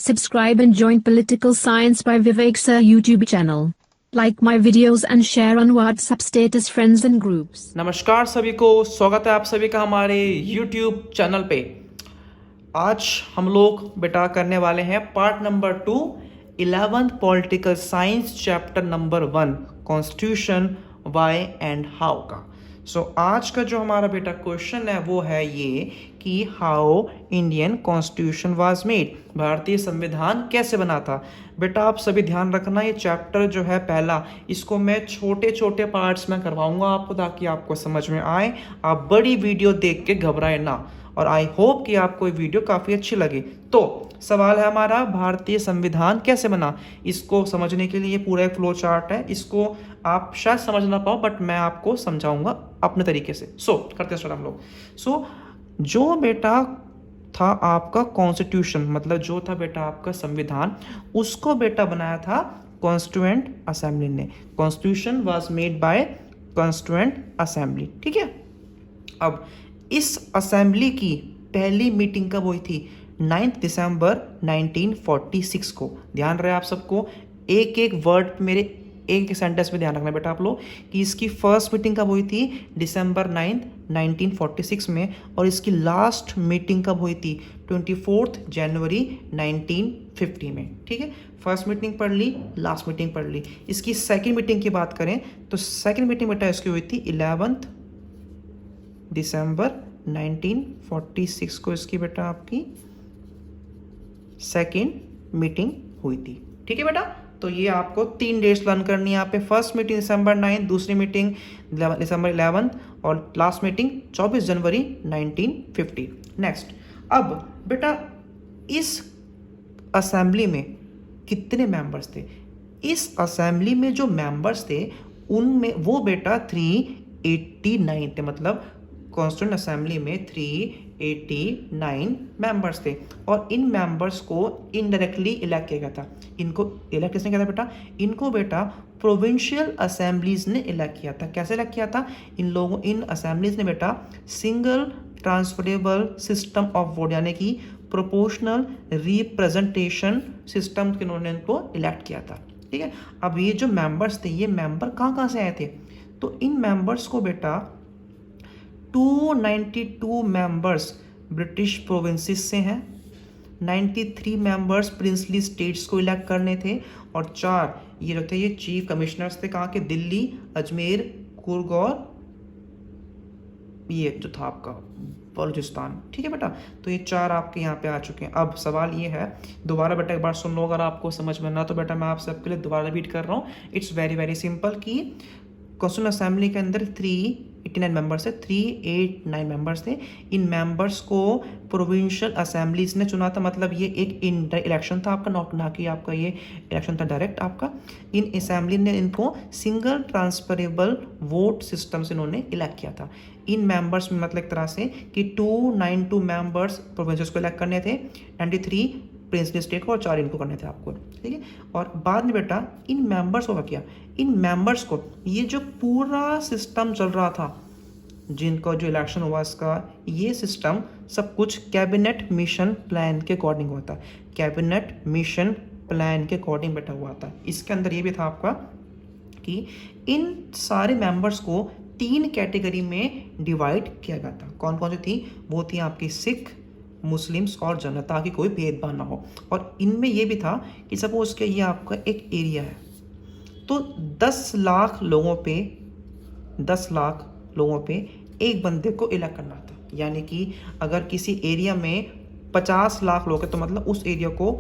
Subscribe and join Political Science by Vivek Sir YouTube channel. Like my videos and share on WhatsApp status friends and groups. नमस्कार सभी को, स्वागत है आप सभी का हमारे YouTube चैनल पे। आज हम लोग बेटा करने वाले हैं part number 2 11th political science chapter number 1 constitution why and how का। आज का जो हमारा बेटा क्वेश्चन है वो है ये कि how Indian constitution was made, भारतीय संविधान कैसे बना था। बेटा आप सभी ध्यान रखना, ये चैप्टर जो है पहला, इसको मैं छोटे छोटे पार्ट्स में करवाऊंगा आपको ताकि आपको समझ में आए, आप बड़ी वीडियो देख के घबराए ना, और आई होप कि आपको ये वीडियो काफ़ी अच्छी लगे। तो सवाल है हमारा, भारतीय संविधान कैसे बना। इसको समझने के लिए पूरा एक फ्लो चार्ट है, इसको आप शायद समझ ना पाओ बट मैं आपको समझाऊंगा अपने तरीके से। करते हैं हम लोग। जो बेटा था आपका कॉन्स्टिट्यूशन, मतलब जो था बेटा आपका संविधान, उसको बेटा बनाया था कॉन्स्टिट्यूएंट असेंबली ने। Constitution was made by constituent assembly, ठीक है। अब इस असेंबली की पहली मीटिंग कब हुई थी? 9 दिसंबर 1946 को। ध्यान रहे आप सबको, एक एक वर्ड मेरे एक सेंटेंस में ध्यान रखना बेटा आप लोग कि इसकी फर्स्ट मीटिंग कब हुई थी? दिसंबर 9 1946 में, और इसकी लास्ट मीटिंग कब हुई थी? 24 जनवरी 1950 में, ठीक है। फर्स्ट मीटिंग पढ़ ली, लास्ट मीटिंग पढ़ ली। इसकी सेकंड मीटिंग की बात करें तो सेकंड मीटिंग बेटा इसकी हुई थी 11 दिसंबर 1946 को, इसकी बेटा आपकी सेकंड मीटिंग हुई थी, ठीक है बेटा। तो ये आपको 3 डेट्स लर्न करनी है यहाँ पे। फर्स्ट मीटिंग दिसंबर 9, दूसरी मीटिंग दिसंबर 11 और लास्ट मीटिंग 24 जनवरी 1950। नेक्स्ट, अब बेटा इस असेंबली में कितने मेंबर्स थे? इस असेंबली में जो मेंबर्स थे उनमें वो बेटा 389 थे, मतलब कॉन्स्टिट्यूएंट असेंबली में 389 मेंबर्स थे, और इन मेंबर्स को इनडायरेक्टली इलेक्ट किया गया था। इनको इलेक्ट किसने किया था बेटा? इनको बेटा प्रोविंशियल असेंबलीज ने इलेक्ट किया था। कैसे इलेक्ट किया था? इन असेंबलीज ने बेटा single transferable system of vote, यानी कि प्रोपोर्शनल रिप्रेजेंटेशन सिस्टम के उन्होंने इनको इलेक्ट किया था, ठीक है। अब ये जो मेंबर्स थे, ये मेंबर कहाँ से आए थे? तो इन मेंबर्स को बेटा 292 मेंबर्स ब्रिटिश प्रोविंसेस से हैं, 93 मेंबर्स प्रिंसली स्टेट्स को इलेक्ट करने थे, और 4 ये जो थे ये चीफ कमिश्नर्स थे, कहाँ के? दिल्ली, अजमेर, कुर्ग और ये जो था आपका बलूचिस्तान, ठीक है बेटा। तो ये 4 आपके यहाँ पे आ चुके हैं। अब सवाल ये है, दोबारा बेटा एक बार सुन लो, अगर आपको समझ में ना तो बेटा मैं आप सबके लिए दोबारा रिपीट कर रहा हूँ। इट्स वेरी वेरी सिंपल कि कॉन्स्टिट्यूएंट असेंबली के अंदर 389 मेंबर्स थे, 389 मेंबर्स थे। इन मेंबर्स को प्रोविंशियल असेंबलीज ने चुना था, मतलब ये एक इलेक्शन था आपका, ना कि आपका ये इलेक्शन था डायरेक्ट आपका। इन असेंबली ने इनको सिंगल ट्रांसफरेबल वोट सिस्टम से इन्होंने इलेक्ट किया था। इन मेंबर्स में मतलब एक तरह से कि 292 मेंबर्स प्रोविंसेस को इलेक्ट करने थे, 93 प्रिंसली स्टेट को, और 4 इनको करने थे आपको, ठीक है। और बाद में बेटा इन मेंबर्स को क्या किया? इन मेंबर्स को ये जो पूरा सिस्टम चल रहा था, जिनका जो इलेक्शन हुआ इसका, ये सिस्टम सब कुछ कैबिनेट मिशन प्लान के अकॉर्डिंग हुआ था। कैबिनेट मिशन प्लान के अकॉर्डिंग बेटा हुआ था। इसके अंदर ये भी था आपका कि इन सारे मेंबर्स को 3 कैटेगरी में डिवाइड किया गया था। कौन कौन सी थी? वो थी आपकी सिख, मुस्लिम्स और जनता, ताकि कोई भेदभाव ना हो। और इनमें ये भी था कि सपोज के ये आपका एक एरिया है, तो 10 लाख लोगों पे एक बंदे को इलेक्ट करना था। यानी कि अगर किसी एरिया में 50 लाख लोग हैं तो मतलब उस एरिया को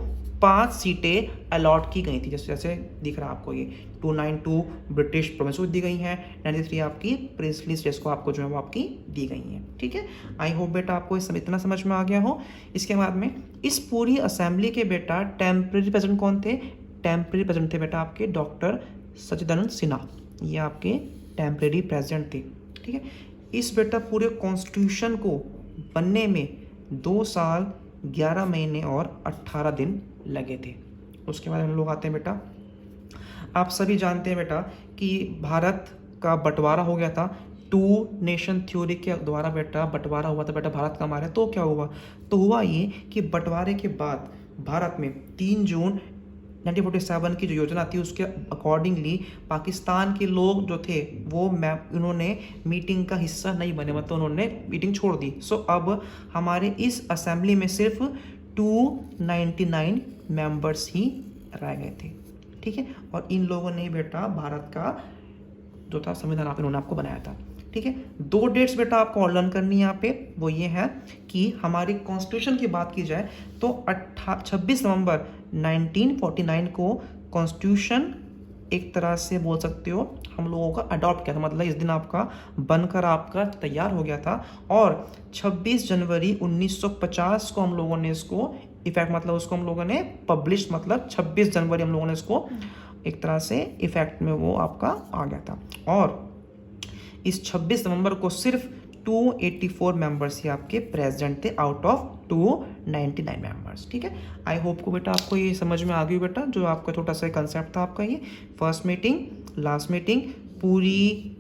5 सीटें अलॉट की गई थी। जैसे दिख रहा है आपको, ये 292 ब्रिटिश प्रोविंस को दी गई हैं, 93 आपकी प्रिंसली स्टेट्स को आपको जो है वो आपकी दी गई हैं, ठीक है। आई होप बेटा आपको इतना समझ में आ गया हो। इसके बाद में इस पूरी असेंबली के बेटा टेम्परेरी प्रेसिडेंट कौन थे? टेम्परेरी प्रेसिडेंट थे बेटा आपके डॉक्टर सचिदानंद सिन्हा, ये आपके टेम्परेरी प्रेसिडेंट थे, ठीक है। इस बेटा पूरे कॉन्स्टिट्यूशन को बनने में 2 साल 11 महीने और 18 दिन लगे थे। उसके बाद हम लोग आते हैं बेटा, आप सभी जानते हैं बेटा कि भारत का बंटवारा हो गया था 2 नेशन थ्योरी के द्वारा बेटा बंटवारा हुआ था बेटा भारत का हमारे। तो क्या हुआ? तो हुआ ये कि बंटवारे के बाद भारत में 3 जून 1947 की जो योजना थी उसके अकॉर्डिंगली पाकिस्तान के लोग जो थे वो उन्होंने मीटिंग का हिस्सा नहीं बने, मतलब उन्होंने मीटिंग छोड़ दी। सो अब हमारे इस असेंबली में सिर्फ 299 मेंबर्स ही रह गए थे, ठीक है। और इन लोगों ने बेटा भारत का जो था संविधान इन्होंने आपको बनाया था, ठीक है। 2 डेट्स बेटा आपको और लर्न करनी है यहाँ पे, वो ये है कि हमारी कॉन्स्टिट्यूशन की बात की जाए तो 26 नवंबर 1949 को कॉन्स्टिट्यूशन एक तरह से बोल सकते हो हम लोगों का अडॉप्ट किया था, मतलब इस दिन आपका बनकर आपका तैयार हो गया था। और 26 जनवरी 1950 को हम लोगों ने इसको इफेक्ट, मतलब उसको हम लोगों ने पब्लिश, मतलब 26 जनवरी हम लोगों ने इसको एक तरह से इफेक्ट में वो आपका आ गया था। और इस 26 नवंबर को सिर्फ 284 मेंबर्स ही आपके प्रेजेंट थे आउट ऑफ 299 मेंबर्स, ठीक है। आई होप को बेटा आपको ये समझ में आ गई बेटा, जो आपका छोटा सा कंसेप्ट था आपका ये फर्स्ट मीटिंग, लास्ट मीटिंग, पूरी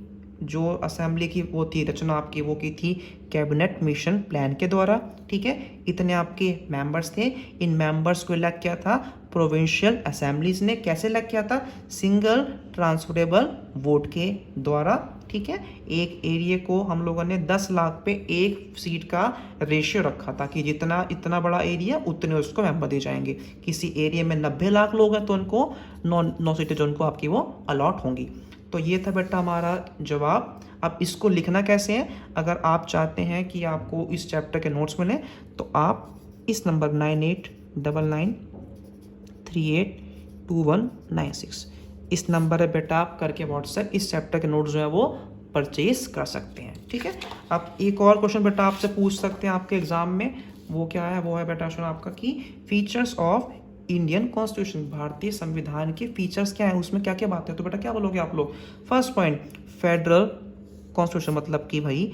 जो असेंबली की वो थी रचना आपकी वो की थी कैबिनेट मिशन प्लान के द्वारा, ठीक है। इतने आपके मेंबर्स थे, इन मेंबर्स को इलेक्ट किया था प्रोविंशियल असेंबलीज ने। कैसे इलेक्ट किया था? सिंगल ट्रांसफरेबल वोट के द्वारा, ठीक है। एक एरिया को हम लोगों ने 10 लाख पे 1 सीट का रेशियो रखा था कि जितना इतना बड़ा एरिया उतने उसको मेंबर दिए जाएंगे। किसी एरिया में 90 लाख लोग हैं तो उनको 9 सीटें जो उनको आपकी वो अलॉट होंगी। तो ये था बेटा हमारा जवाब। अब इसको लिखना कैसे है? अगर आप चाहते हैं कि आपको इस चैप्टर के नोट्स मिलें तो आप इस नंबर 9899382196 इस नंबर है बेटा आप करके व्हाट्सएप इस चैप्टर के नोट्स जो है वो परचेज कर सकते हैं, ठीक है। अब एक और क्वेश्चन बेटा आपसे पूछ सकते हैं आपके एग्जाम में, वो क्या है? वो है बेटा क्वेश्चन आपका कि फीचर्स ऑफ इंडियन कॉन्स्टिट्यूशन, भारतीय संविधान के फीचर्स क्या है, उसमें क्या क्या बातें हैं। तो बेटा क्या बोलोगे आप लोग? फर्स्ट पॉइंट, फेडरल कॉन्स्टिट्यूशन, मतलब कि भाई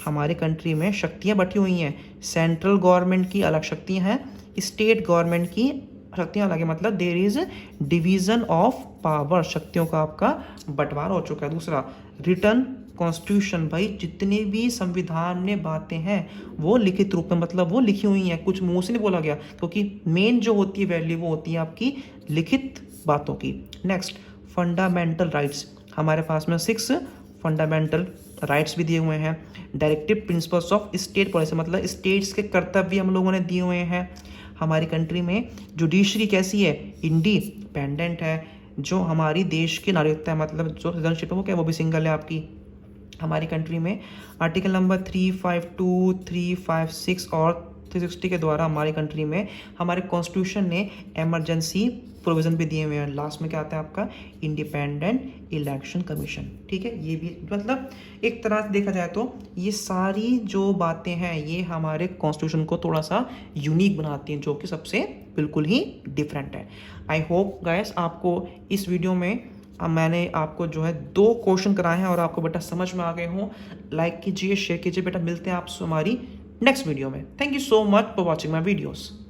हमारे कंट्री में शक्तियां बटी हुई हैं। सेंट्रल गवर्नमेंट की अलग शक्तियां हैं, स्टेट गवर्नमेंट की शक्तियां अलग है, मतलब there is division of power, शक्तियों का आपका बंटवारा हो चुका है। दूसरा, रिटर्न कॉन्स्टिट्यूशन, भाई जितने भी संविधान में बातें हैं वो लिखित रूप में, मतलब वो लिखी हुई हैं, कुछ मुंह से नहीं बोला गया, क्योंकि मेन जो होती है वैल्यू वो होती है आपकी लिखित बातों की। नेक्स्ट, फंडामेंटल राइट्स, हमारे पास में 6 फंडामेंटल राइट्स भी दिए हुए हैं। Directive principles of state policy, मतलब स्टेट्स के कर्तव्य हम लोगों ने दिए हुए हैं। हमारी कंट्री में जुडिशरी कैसी है? इंडिपेंडेंट है। जो हमारी देश की नागरिकता है, मतलब जो सिटीजनशिप है वो क्या, वो भी सिंगल है आपकी हमारी कंट्री में। आर्टिकल नंबर 352, 356 और 360 के द्वारा हमारी कंट्री में हमारे कॉन्स्टिट्यूशन ने इमरजेंसी प्रोविजन भी दिए हुए हैं। लास्ट में क्या आता है आपका? इंडिपेंडेंट इलेक्शन कमीशन, ठीक है। ये भी मतलब एक तरह से देखा जाए तो ये सारी जो बातें हैं ये हमारे कॉन्स्टिट्यूशन को थोड़ा सा यूनिक बनाती हैं, जो कि सबसे बिल्कुल ही डिफरेंट है। आई होप गाइस आपको इस वीडियो में मैंने आपको जो है 2 क्वेश्चन कराए हैं और आपको बेटा समझ में आ गए हों। लाइक कीजिए, शेयर कीजिए बेटा। मिलते हैं आपसे हमारी नेक्स्ट वीडियो में। Thank you so much for watching my videos.